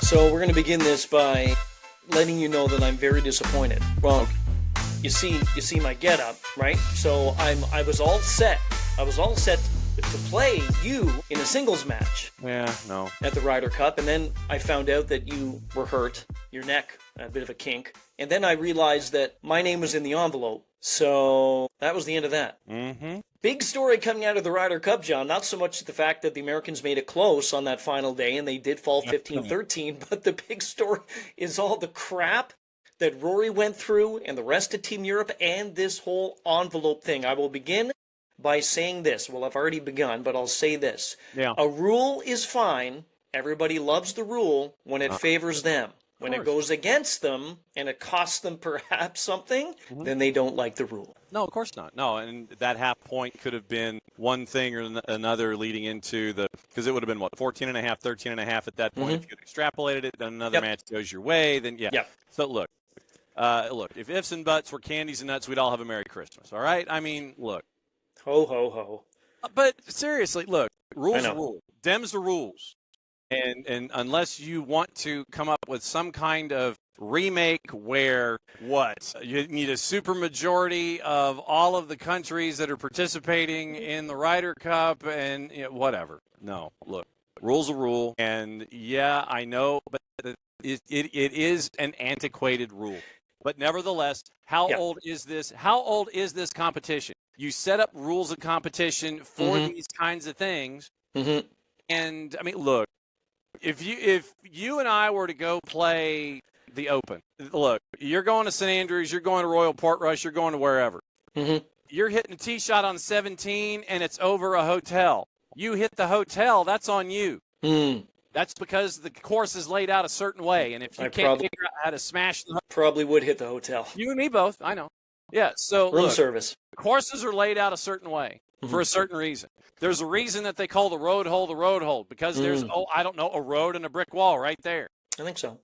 So we're going to begin this by letting you know that I'm very disappointed. Well, you see my getup, right? So I was all set. I was all set to play you in a singles match. Yeah, no. At the Ryder Cup, and then I found out that you were hurt, your neck, a bit of a kink, and then I realized that my name was in the envelope. So that was the end of that. Mm-hmm. Big story coming out of the Ryder Cup, John. Not so much the fact that the Americans made it close on that final day, and they did fall 15-13, but the big story is all the crap that Rory went through and the rest of Team Europe and this whole envelope thing. I will begin by saying this. Well, I've already begun, but I'll say this. Yeah. A rule is fine. Everybody loves the rule when it favors them. When it goes against them and it costs them perhaps something, then they don't like the rule. No, of course not. No, and that half point could have been one thing or another leading into the – because it would have been, 14 and a half, 13 and a half at that point. If you had extrapolated it, then another match goes your way, then yeah. So look, if ifs and buts were candies and nuts, we'd all have a Merry Christmas, all right? I mean, look. Ho, ho, ho. But seriously, look, rules are rules. Dems are rules. And unless you want to come up with some kind of remake where you need a supermajority of all of the countries that are participating in the Ryder Cup and whatever. No, look, rule's a rule. And yeah, I know, but it is an antiquated rule. But nevertheless, how old is this? How old is this competition? You set up rules of competition for these kinds of things. And I mean, look. If you and I were to go play the Open, look, you're going to St. Andrews, you're going to Royal Portrush, you're going to wherever. You're hitting a tee shot on 17, and it's over a hotel. You hit the hotel, that's on you. That's because the course is laid out a certain way, and if you can't figure out how to smash the probably would hit the hotel. You and me both, I know. Yeah, so room service. Courses are laid out a certain way for a certain reason. There's a reason that they call the road hole because there's, a road and a brick wall right there. I think so.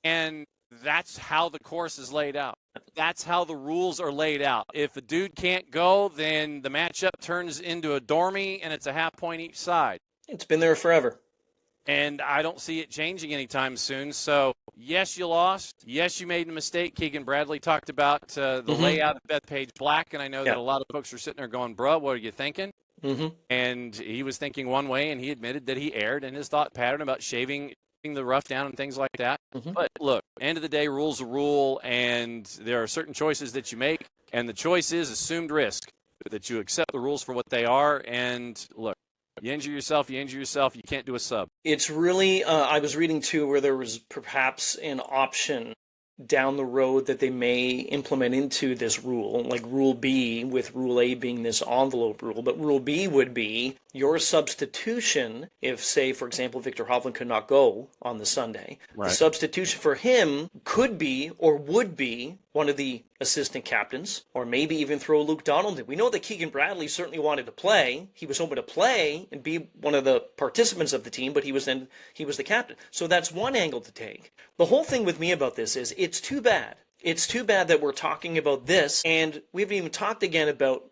And that's how the course is laid out. That's how the rules are laid out. If a dude can't go, then the matchup turns into a dormy, and it's a half point each side. It's been there forever. And I don't see it changing anytime soon. So, yes, you lost. Yes, you made a mistake. Keegan Bradley talked about the layout of Bethpage Black, and I know that a lot of folks are sitting there going, bruh, what are you thinking? And he was thinking one way, and he admitted that he erred in his thought pattern about shaving the rough down and things like that. But look, end of the day, rule's a rule, and there are certain choices that you make, and the choice is assumed risk, that you accept the rules for what they are, and look, you injure yourself, you can't do a sub. It's really, I was reading too where there was perhaps an option down the road that they may implement into this rule, like Rule B, with Rule A being this envelope rule. But Rule B would be your substitution if, say, for example, Victor Hovland could not go on the Sunday. The substitution for him could be or would be one of the assistant captains, or maybe even throw Luke Donald in. We know that Keegan Bradley certainly wanted to play. He was hoping to play and be one of the participants of the team, but he was the captain. So that's one angle to take. The whole thing with me about this is it's too bad. It's too bad that we're talking about this, and we haven't even talked again about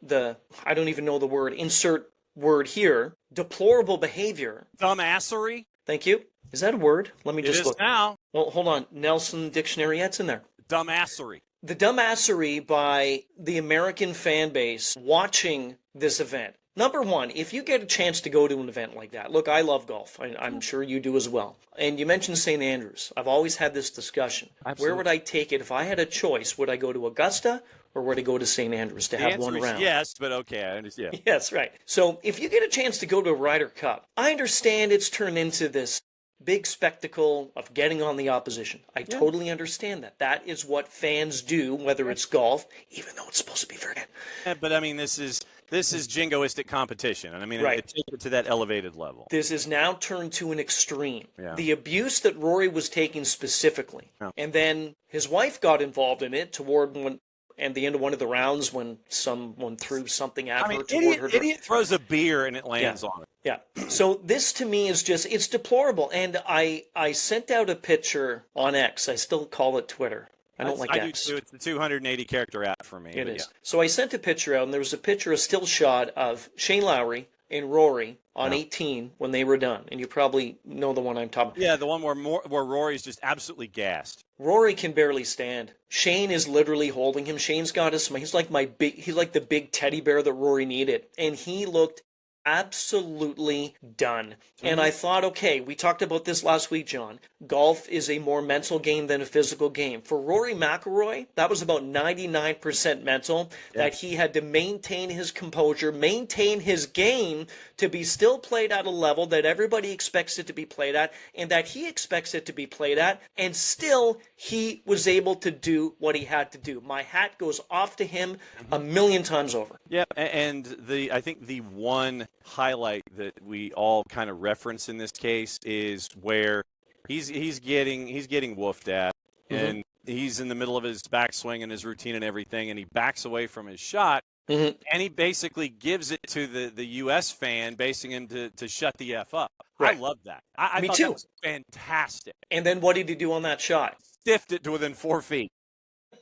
I don't even know the word, insert word here, deplorable behavior. Dumbassery? Thank you. Is that a word? Let me just look. It is now. Well, hold on. Nelson Dictionary, it's in there. Dumbassery. The dumbassery by the American fan base watching this event. Number one, if you get a chance to go to an event like that, look, I love golf. I'm sure you do as well. And you mentioned St. Andrews. I've always had this discussion. Absolutely. Where would I take it if I had a choice? Would I go to Augusta or would I go to St. Andrews to have one round? Yes, but okay, I understand. Yes, right. So if you get a chance to go to a Ryder Cup, I understand it's turned into this big spectacle of getting on the opposition. I totally understand that. That is what fans do, whether it's golf, even though it's supposed to be very good. Yeah, but I mean, this is jingoistic competition, and I mean, it takes it to that elevated level. This is now turned to an extreme. The abuse that Rory was taking specifically, and then his wife got involved in it toward the end of one of the rounds when someone threw something at her toward her. Idiot throws a beer and it lands on it. Yeah. So this to me is just, it's deplorable. And I sent out a picture on X. I still call it Twitter. I don't like X. I do too. It's the 280-character app for me. It is. So I sent a picture out, and there was a still shot of Shane Lowry and Rory on 18 when they were done. And you probably know the one I'm talking about. Yeah, the one where Rory's just absolutely gassed. Rory can barely stand. Shane is literally holding him. Shane's got his smile. He's like the big teddy bear that Rory needed. And he looked absolutely done. And I thought, okay, we talked about this last week, John. Golf is a more mental game than a physical game. For Rory McIlroy, that was about 99% mental, that he had to maintain his composure, maintain his game to be still played at a level that everybody expects it to be played at, and that he expects it to be played at, and still he was able to do what he had to do. My hat goes off to him a million times over. Yeah, and I think the one highlight that we all kind of reference in this case is where he's getting woofed at, and he's in the middle of his backswing and his routine and everything, and he backs away from his shot, and he basically gives it to the U.S. fan, basing him to shut the F up. Right. I love that. I thought that was fantastic. And then what did he do on that shot? Stiffed it to within 4 feet.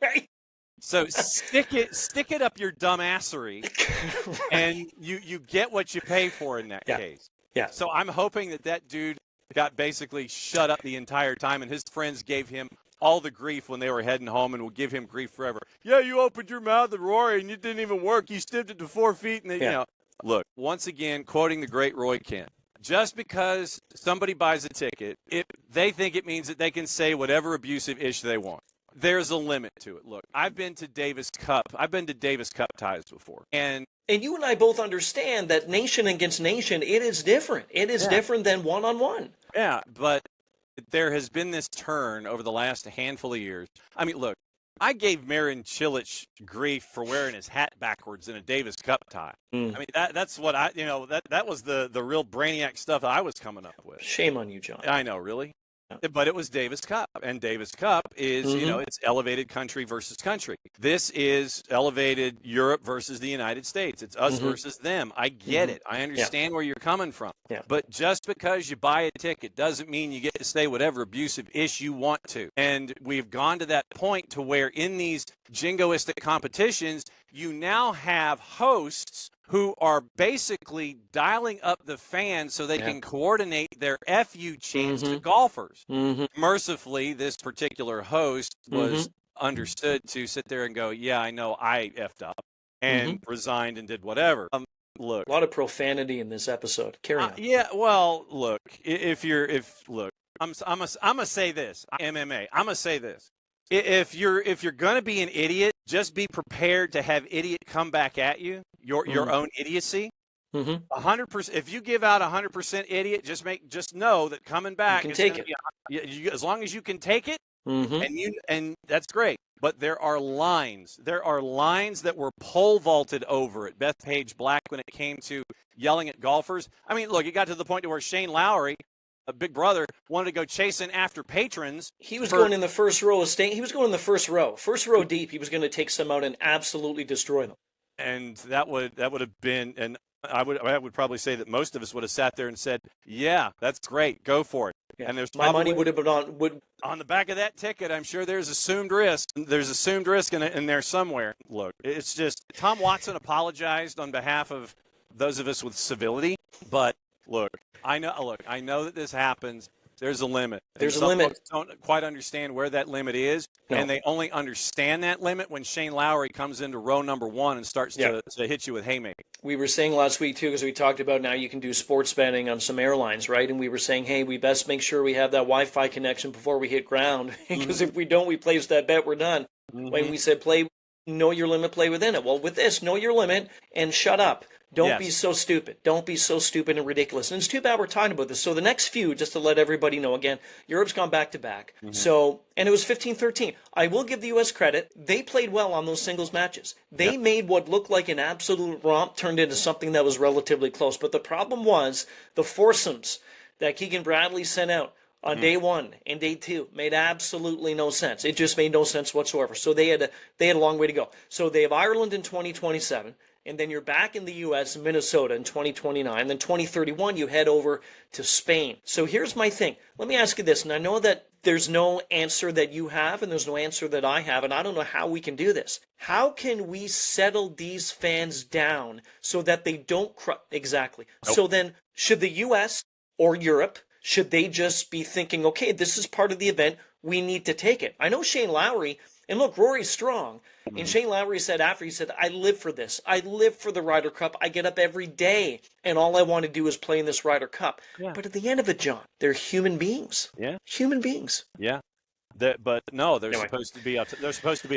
Right. So stick it up your dumbassery, and you get what you pay for in that case. Yeah. So I'm hoping that dude got basically shut up the entire time, and his friends gave him all the grief when they were heading home, and will give him grief forever. Yeah, you opened your mouth at Rory, and it didn't even work. You stiffed it to 4 feet, and you know. Look, once again, quoting the great Roy Kent. Just because somebody buys a ticket, they think it means that they can say whatever abusive ish they want. There's a limit to it. Look, I've been to Davis Cup ties before. And you and I both understand that nation against nation, it is different. It is different than one-on-one. Yeah, but there has been this turn over the last handful of years. I mean, look, I gave Marin Cilic grief for wearing his hat backwards in a Davis Cup tie. I mean, that's what that was the real brainiac stuff I was coming up with. Shame on you, John. I know, really. But it was Davis Cup, and Davis Cup is, it's elevated country versus country. This is elevated Europe versus the United States. It's us versus them. I get it. I understand where you're coming from. Yeah. But just because you buy a ticket doesn't mean you get to say whatever abusive ish you want to. And we've gone to that point to where in these jingoistic competitions, you now have hosts who are basically dialing up the fans so they can coordinate their FU chants to golfers. Mercifully, this particular host was understood to sit there and go, yeah, I know I effed up, and resigned and did whatever. Look, a lot of profanity in this episode. Carry on. Yeah, well, look, I'm gonna say this. MMA. I'm gonna say this. If you're gonna be an idiot, just be prepared to have idiot come back at you. Your own idiocy. 100%. If you give out 100% idiot, just know that coming back, you can take it. As long as you can take it, and that's great. But there are lines. There are lines that were pole vaulted over at Bethpage Black when it came to yelling at golfers. I mean, look, it got to the point to where Shane Lowry, a big brother, wanted to go chasing after patrons. He was going in the first row of staying. He was going in the first row deep. He was going to take some out and absolutely destroy them. And that would have been, and I would probably say that most of us would have sat there and said, "Yeah, that's great, go for it." Yeah. And there's my money would have been on the back of that ticket. I'm sure there's assumed risk. There's assumed risk in there somewhere. Look, it's just Tom Watson apologized on behalf of those of us with civility, but look, I know that this happens. There's a limit. There's a limit. Folks don't quite understand where that limit is, and they only understand that limit when Shane Lowry comes into row number one and starts to hit you with haymaker. We were saying last week, too, because we talked about now you can do sports betting on some airlines, right? And we were saying, hey, we best make sure we have that Wi-Fi connection before we hit ground, because if we don't, we place that bet, we're done. When we said know your limit, play within it. Well, with this, know your limit and shut up. Don't be so stupid. Don't be so stupid and ridiculous. And it's too bad we're talking about this. So the next few, just to let everybody know again, Europe's gone back-to-back. So, and it was 15-13. I will give the U.S. credit. They played well on those singles matches. They made what looked like an absolute romp turned into something that was relatively close. But the problem was the foursomes that Keegan Bradley sent out on day one and day two made absolutely no sense. It just made no sense whatsoever. So they had a long way to go. So they have Ireland in 2027. and then you're back in the U.S. in Minnesota in 2029. Then 2031, you head over to Spain. So here's my thing. Let me ask you this, and I know that there's no answer that you have, and there's no answer that I have, and I don't know how we can do this. How can we settle these fans down so that they don't exactly? Nope. So then, should the U.S. or Europe, should they just be thinking, okay, this is part of the event, we need to take it? I know Shane Lowry, and look, Rory's strong. And Shane Lowry said after, he said, I live for this. I live for the Ryder Cup. I get up every day, and all I want to do is play in this Ryder Cup. Yeah. But at the end of it, John, they're human beings. Yeah. Human beings. Yeah. But no, they're supposed to be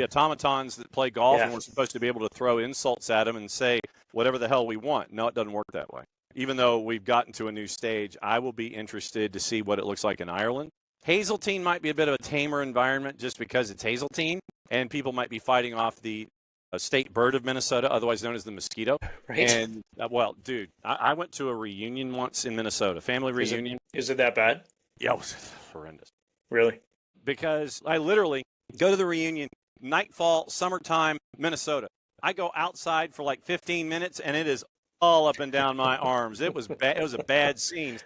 automatons that play golf, and we're supposed to be able to throw insults at them and say whatever the hell we want. No, it doesn't work that way. Even though we've gotten to a new stage, I will be interested to see what it looks like in Ireland. Hazeltine might be a bit of a tamer environment just because it's Hazeltine, and people might be fighting off the state bird of Minnesota, otherwise known as the mosquito. Right. And, well, dude, I went to a reunion once in Minnesota, family reunion. Is it that bad? Yeah, it was horrendous. Really? Because I literally go to the reunion, nightfall, summertime, Minnesota. I go outside for like 15 minutes, and it is all up and down my arms. It was bad. It was a bad scene.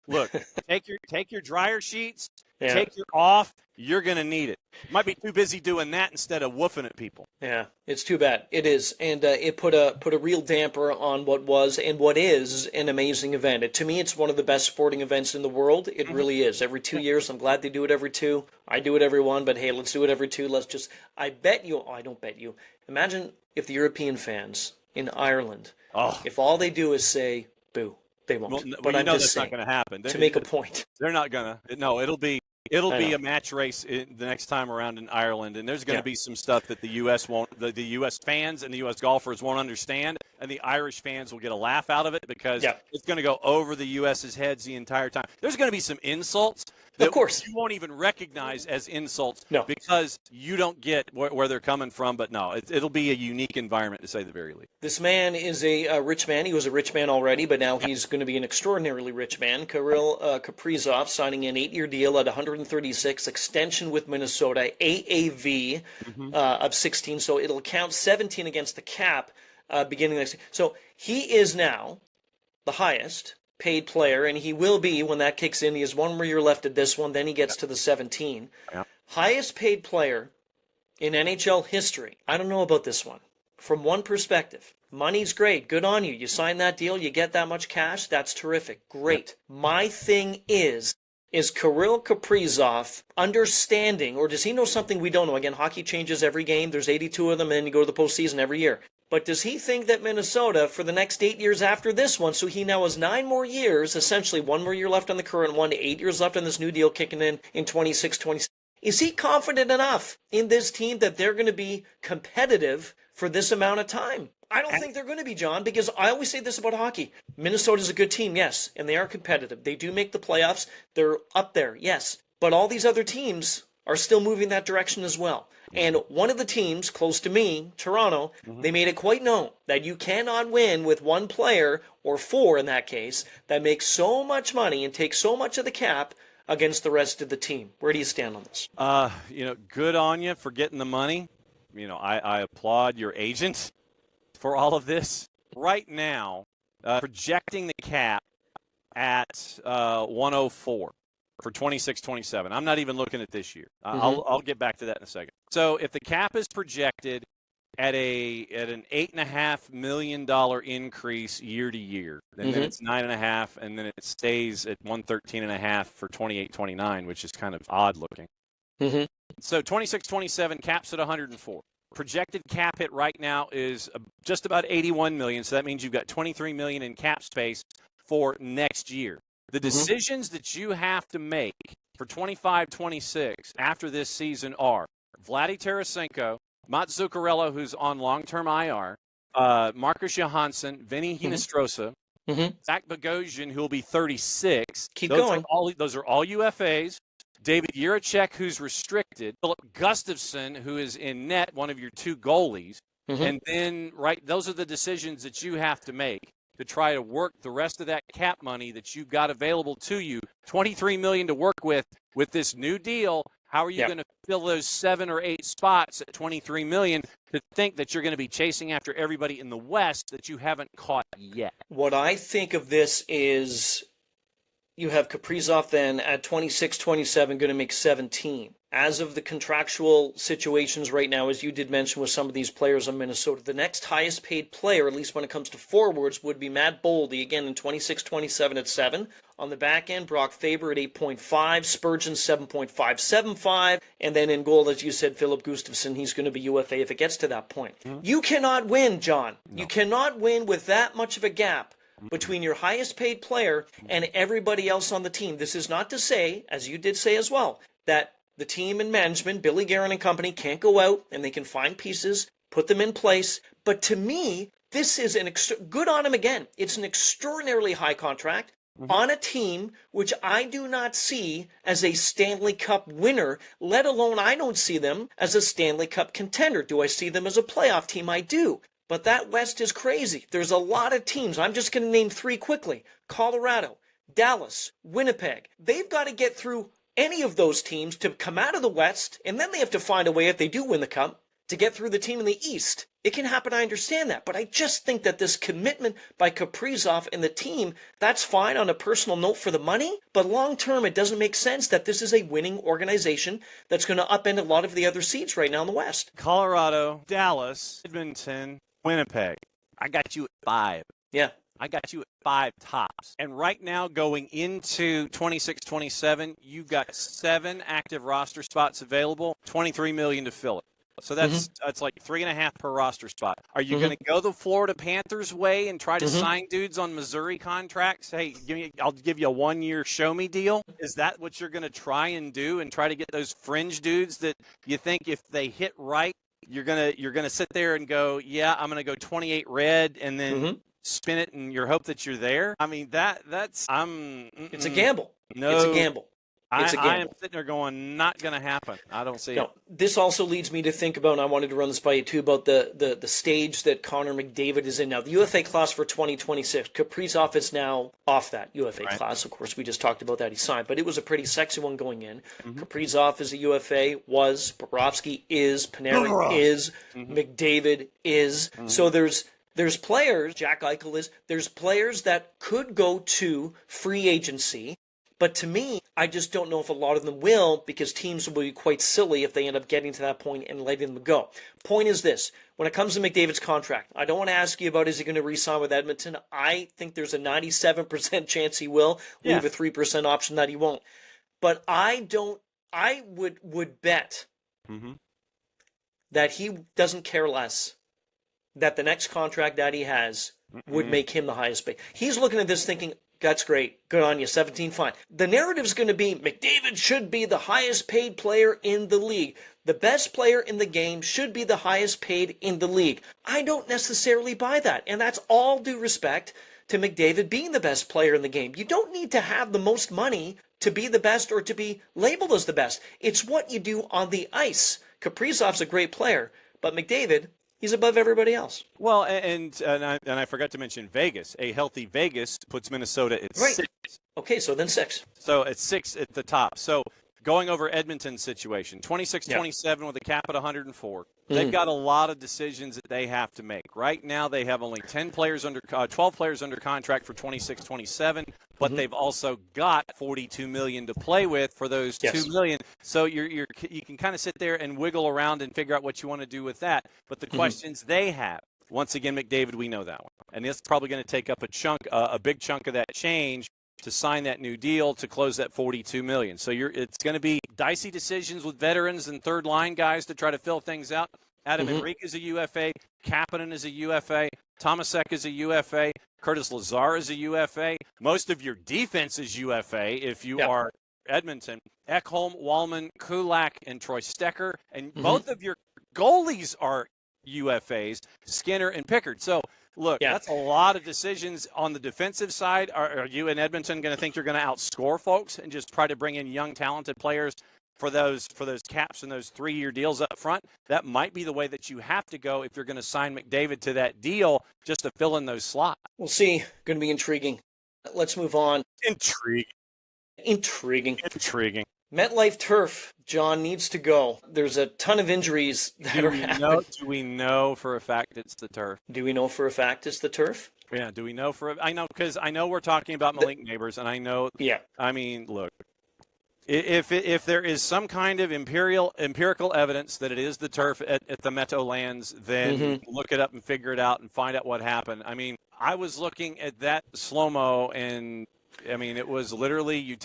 Look, take your dryer sheets, take your off. You're going to need it. Might be too busy doing that instead of woofing at people. Yeah, it's too bad. It is, and it put a real damper on what was and what is an amazing event. To me, it's one of the best sporting events in the world. It really is. Every 2 years, I'm glad they do it every 2. I do it every 1, but hey, let's do it every 2. Let's just. I bet you. Oh, I don't bet you. Imagine if the European fans in Ireland, if all they do is say boo. They won't. Well, but I know that's not going to happen. To make a point. They're not going to. No, it'll be a match race the next time around in Ireland, and there's going to be some stuff that the U.S. won't, the U.S. fans and the U.S. golfers won't understand, and the Irish fans will get a laugh out of it because it's going to go over the U.S.'s heads the entire time. There's going to be some insults that of course you won't even recognize as insults because you don't get where they're coming from. But no, it'll be a unique environment to say the very least. This man is a rich man. He was a rich man already, but now he's going to be an extraordinarily rich man. Kaprizov signing an 8-year deal at 136, extension with Minnesota, AAV of 16, so it'll count 17 against the cap beginning next year. So he is now the highest paid player, and he will be when that kicks in. He has 1 more year left at this one, then he gets to the 17. Yeah. Highest paid player in NHL history. I don't know about this one. From one perspective, money's great. Good on you. You sign that deal, you get that much cash. That's terrific. Great. My thing is Kirill Kaprizov understanding, or does he know something we don't know? Again, hockey changes every game. There's 82 of them, and you go to the postseason every year. But does he think that Minnesota, for the next 8 years after this one, so he now has 9 more years, essentially 1 more year left on the current one, 8 years left on this new deal kicking in 26, 27. Is he confident enough in this team that they're going to be competitive for this amount of time? I don't think they're going to be, John, because I always say this about hockey. Minnesota's a good team, yes, and they are competitive. They do make the playoffs. They're up there, yes. But all these other teams are still moving that direction as well. And one of the teams close to me, Toronto, they made it quite known that you cannot win with one player, or 4 in that case, that makes so much money and takes so much of the cap against the rest of the team. Where do you stand on this? Good on you for getting the money. I applaud your agent for all of this. Right now, projecting the cap at 104 for 26-27. I'm not even looking at this year. I'll get back to that in a second. So if the cap is projected at an $8.5 million increase year to year, and then it's 9.5, and then it stays at 113.5 for 28-29, which is kind of odd looking. So 26-27 caps at 104. Projected cap hit right now is just about 81 million. So that means you've got 23 million in cap space for next year. The decisions that you have to make for 25-26 after this season are Vladdy Tarasenko, Mats Zuccarello, who's on long-term IR, Marcus Johansson, Vinny Hinostroza, Zach Bogosian, who will be 36. Keep going. Those are all UFAs. David Jiricek, who's restricted. Philip Gustafson, who is in net, one of your 2 goalies. And then, those are the decisions that you have to make to try to work the rest of that cap money that you've got available to you. $23 million to work with this new deal. How are you going to fill those 7 or 8 spots at $23 million to think that you're going to be chasing after everybody in the West that you haven't caught yet? What I think of this is you have Kaprizov then at 26, 27, going to make 17. As of the contractual situations right now, as you did mention with some of these players in Minnesota, the next highest paid player, at least when it comes to forwards, would be Matt Boldy, again in 26, 27 at 7. On the back end, Brock Faber at 8.5, Spurgeon 7.575, and then in goal, as you said, Philip Gustafsson, he's going to be UFA if it gets to that point. Mm-hmm. You cannot win, John. No. You cannot win with that much of a gap between your highest paid player and everybody else on the team. This is not to say, as you did say as well, that the team and management, Billy Guerin and company, can't go out and they can find pieces, put them in place. But to me, this is good on him again. It's an extraordinarily high contract on a team which I do not see as a Stanley Cup winner, let alone I don't see them as a Stanley Cup contender. Do I see them as a playoff team? I do. But that West is crazy. There's a lot of teams. I'm just going to name 3 quickly. Colorado, Dallas, Winnipeg. They've got to get through any of those teams to come out of the West, and then they have to find a way, if they do win the Cup, to get through the team in the East. It can happen, I understand that, but I just think that this commitment by Kaprizov and the team, that's fine on a personal note for the money, but long term it doesn't make sense that this is a winning organization that's going to upend a lot of the other seeds right now in the West. Colorado, Dallas, Edmonton, Winnipeg. I got you at 5. Yeah. I got you at 5 tops. And right now, going into 26-27, you've got 7 active roster spots available, $23 million to fill it. So that's like 3.5 per roster spot. Are you going to go the Florida Panthers way and try to sign dudes on Missouri contracts? Hey, I'll give you a 1-year show me deal. Is that what you're going to try and do and try to get those fringe dudes that you think if they hit right, you're gonna sit there and go, yeah, I'm gonna go 28 red and then spin it in your hope that you're there? I mean, it's a gamble. No, it's a gamble. It's a gamble. I am sitting there going, not going to happen. I don't see it. This also leads me to think about, and I wanted to run this by you too, about the stage that Connor McDavid is in now. The UFA class for 2026. Kaprizov is now off that UFA class. Of course, we just talked about that. He signed, but it was a pretty sexy one going in. Kaprizov is a UFA, was. Bobrovsky is. Panarin is. McDavid is. So there's players, Jack Eichel is, there's players that could go to free agency. But to me, I just don't know if a lot of them will, because teams will be quite silly if they end up getting to that point and letting them go. Point is this. When it comes to McDavid's contract, I don't want to ask you about is he going to re-sign with Edmonton. I think there's a 97% chance he will. Leave a 3% option that he won't. But I would bet that he doesn't care less that the next contract that he has would make him the highest paid. He's looking at this thinking, that's great. Good on you. 17, fine. The narrative's going to be McDavid should be the highest paid player in the league. The best player in the game should be the highest paid in the league. I don't necessarily buy that. And that's all due respect to McDavid being the best player in the game. You don't need to have the most money to be the best or to be labeled as the best. It's what you do on the ice. Kaprizov's a great player, but McDavid, he's above everybody else. Well, and I forgot to mention Vegas. A healthy Vegas puts Minnesota at 6. Okay, so then 6. So it's 6 at the top. So going over Edmonton's situation, 26-27 with a cap at 104. They've got a lot of decisions that they have to make. Right now, they have only 12 players under contract for 26-27, but they've also got $42 million to play with for those $2 million. So you can kind of sit there and wiggle around and figure out what you want to do with that. But the questions they have, once again, McDavid, we know that one, and it's probably going to take up a big chunk of that change to sign that new deal to close that $42 million. So it's going to be dicey decisions with veterans and third-line guys to try to fill things out. Adam Henrique is a UFA. Kapanen is a UFA. Tomasek is a UFA. Curtis Lazar is a UFA. Most of your defense is UFA if you are Edmonton. Ekholm, Wallman, Kulak, and Troy Stecker. And both of your goalies are UFAs, Skinner and Pickard. So, look, that's a lot of decisions on the defensive side. Are you in Edmonton going to think you're going to outscore folks and just try to bring in young, talented players for those caps and those 3-year deals up front? That might be the way that you have to go if you're going to sign McDavid to that deal just to fill in those slots. We'll see. Going to be intriguing. Let's move on. Intriguing. MetLife turf, John, needs to go. There's a ton of injuries that are happening. Do we know for a fact it's the turf? Do we know for a fact it's the turf? Yeah, do we know I know, because I know we're talking about Malik Neighbors, and I know, yeah. I mean, look, if there is some kind of empirical evidence that it is the turf at the Meadowlands, then look it up and figure it out and find out what happened. I mean, I was looking at that slow-mo, and, I mean, it was literally you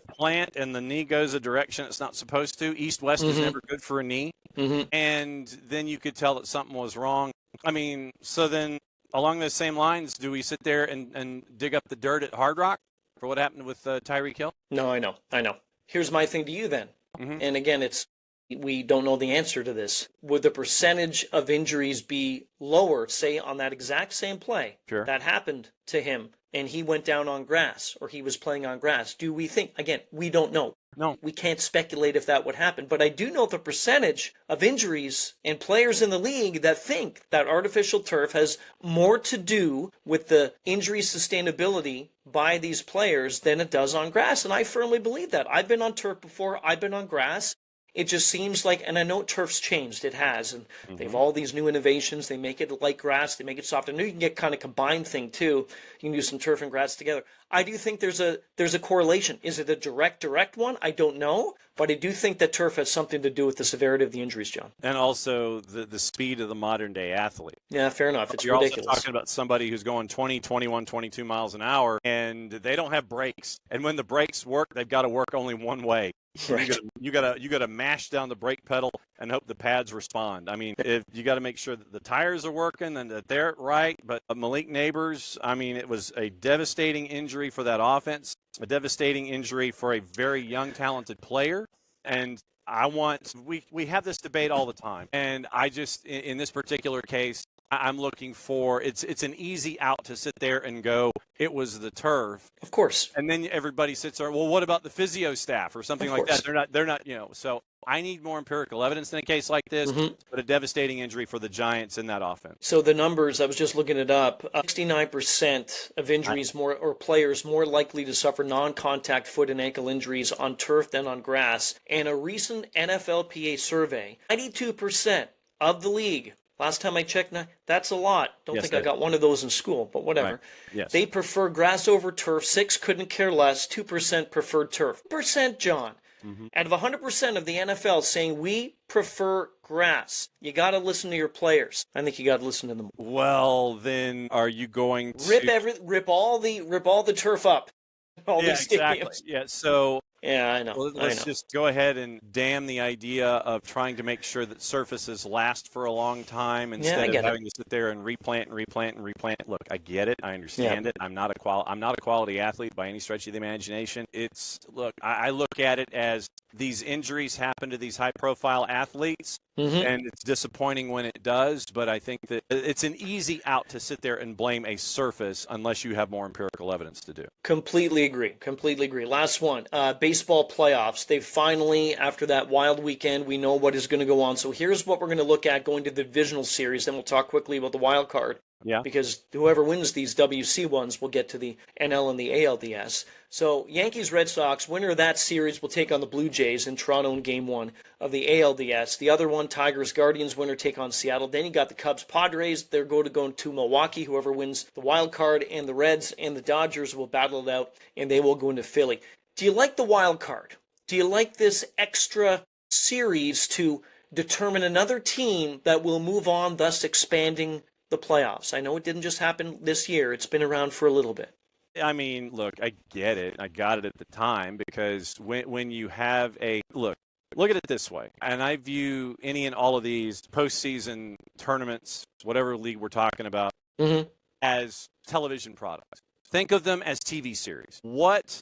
plant and the knee goes a direction it's not supposed to. East-west is never good for a knee. And then you could tell that something was wrong. I mean, so then along those same lines, do we sit there and dig up the dirt at Hard Rock for what happened with Tyreek Hill? No, I know. Here's my thing to you then. And again, we don't know the answer to this. Would the percentage of injuries be lower, say, on that exact same play that happened to him and he went down on grass or he was playing on grass? Do we think, again, we don't know. No. We can't speculate if that would happen. But I do know the percentage of injuries and players in the league that think that artificial turf has more to do with the injury sustainability by these players than it does on grass. And I firmly believe that. I've been on turf before. I've been on grass. It just seems like, and I know turf's changed, it has, and they've all these new innovations. They make it like grass, they make it soft. I know you can get kind of combined thing too. You can use some turf and grass together. I do think there's a correlation. Is it a direct one? I don't know, but I do think that turf has something to do with the severity of the injuries, John. And also the speed of the modern day athlete. Yeah, fair enough. It's You're ridiculous. also talking about somebody who's going 20, 21, 22 miles an hour, and they don't have brakes. And when the brakes work, they've got to work only one way. Right. You gotta mash down the brake pedal and hope the pads respond. I mean, if you got to make sure that the tires are working and that they're right. But Malik Neighbors, I mean, it was a devastating injury for that offense, a devastating injury for a very young, talented player. And we have this debate all the time, and I just in this particular case, I'm looking for it's an easy out to sit there and go, it was the turf. Of course. And then everybody sits there, well, what about the physio staff or something like that? They're not, so I need more empirical evidence in a case like this, but a devastating injury for the Giants in that offense. So the numbers, I was just looking it up, 69% of injuries or players more likely to suffer non-contact foot and ankle injuries on turf than on grass. And a recent NFLPA survey, 92% of the league, last time I checked, that's a lot. Don't think I got one of those in school, but whatever. Right. Yes. They prefer grass over turf. 6 couldn't care less. 2% preferred turf. Percent, John. Out of 100% of the NFL saying we prefer grass, you got to listen to your players. I think you got to listen to them. Well, then, are you going to rip all the turf up? All these stadiums. Exactly. Yeah. So. Yeah, I know. Well, let's just go ahead and damn the idea of trying to make sure that surfaces last for a long time instead of having to sit there and replant. Look, I get it. I understand it. I'm not a quality athlete by any stretch of the imagination. I look at it as these injuries happen to these high-profile athletes, and it's disappointing when it does, but I think that it's an easy out to sit there and blame a surface unless you have more empirical evidence to do. Completely agree. Last one, baseball playoffs. They finally, after that wild weekend, we know what is going to go on. So here's what we're going to look at going to the divisional series. Then we'll talk quickly about the wild card. Yeah. Because whoever wins these WC ones will get to the NL and the ALDS. So Yankees, Red Sox, winner of that series will take on the Blue Jays in Toronto in Game 1 of the ALDS. The other one, Tigers, Guardians, winner take on Seattle. Then you got the Cubs, Padres. They're going to Milwaukee. Whoever wins the wild card, and the Reds and the Dodgers will battle it out, and they will go into Philly. Do you like the wild card? Do you like this extra series to determine another team that will move on, thus expanding the playoffs? I know it didn't just happen this year. It's been around for a little bit. I mean, look, I get it. I got it at the time because when you have look at it this way, and I view any and all of these postseason tournaments, whatever league we're talking about, as television products. Think of them as TV series. What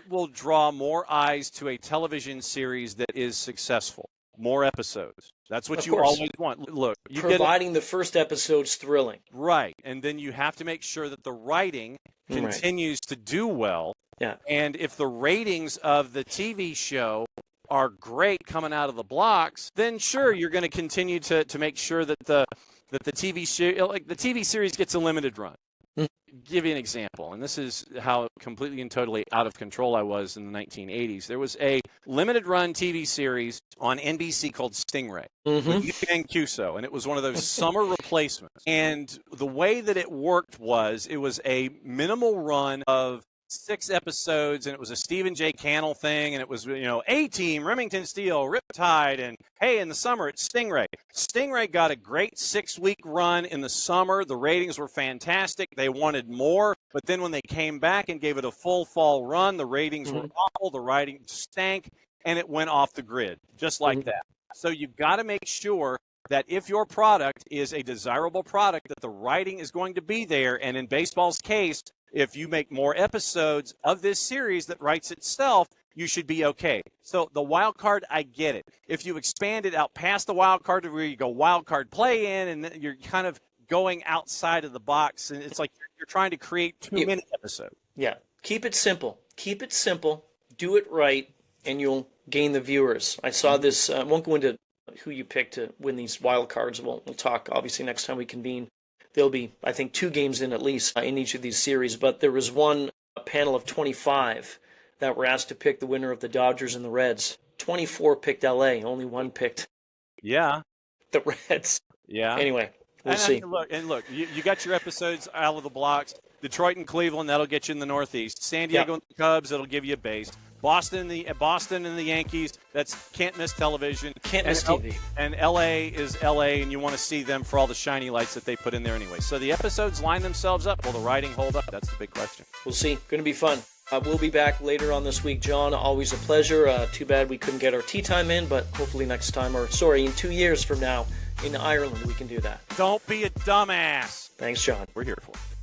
will draw more eyes to a television series that is successful? More episodes. That's what you always want. Look, providing the first episode's thrilling. Right. And then you have to make sure that the writing continues to do well. Yeah. And if the ratings of the TV show are great coming out of the blocks, then sure, you're going to continue to make sure that the TV show, like the TV series, gets a limited run. Give you an example, and this is how completely and totally out of control I was in the 1980s. There was a limited-run TV series on NBC called Stingray with Ethan Cuso, and it was one of those summer replacements. And the way that it worked was it was a minimal run of 6 episodes, and it was a Stephen J. Cannell thing, and it was, A-Team, Remington Steel, Riptide, and hey, in the summer, it's Stingray. Stingray got a great 6-week run in the summer. The ratings were fantastic. They wanted more, but then when they came back and gave it a full fall run, the ratings were awful, the writing stank, and it went off the grid, just like that. So you've got to make sure that if your product is a desirable product, that the writing is going to be there, and in baseball's case, if you make more episodes of this series that writes itself, you should be okay. So the wild card, I get it. If you expand it out past the wild card to where you go wild card play in, and then you're kind of going outside of the box, and it's like you're trying to create too many episodes. Yeah. Keep it simple. Keep it simple. Do it right, and you'll gain the viewers. I saw this. I won't go into who you picked to win these wild cards. We'll talk, obviously, next time we convene. There'll be, I think, 2 games in at least in each of these series. But there was a panel of 25 that were asked to pick the winner of the Dodgers and the Reds. 24 picked LA. Only 1 picked the Reds. Yeah. Anyway, we'll see. Look, you got your episodes out of the blocks. Detroit and Cleveland, that'll get you in the Northeast. San Diego and the Cubs, that'll give you a base. Boston and the Yankees, that's can't miss television. Can't miss TV. And LA is LA, and you want to see them for all the shiny lights that they put in there anyway. So the episodes line themselves up. Will the writing hold up? That's the big question. We'll see. Going to be fun. We'll be back later on this week, John. Always a pleasure. Too bad we couldn't get our tea time in, but hopefully next time, in 2 years from now in Ireland, we can do that. Don't be a dumbass. Thanks, John. We're here for it.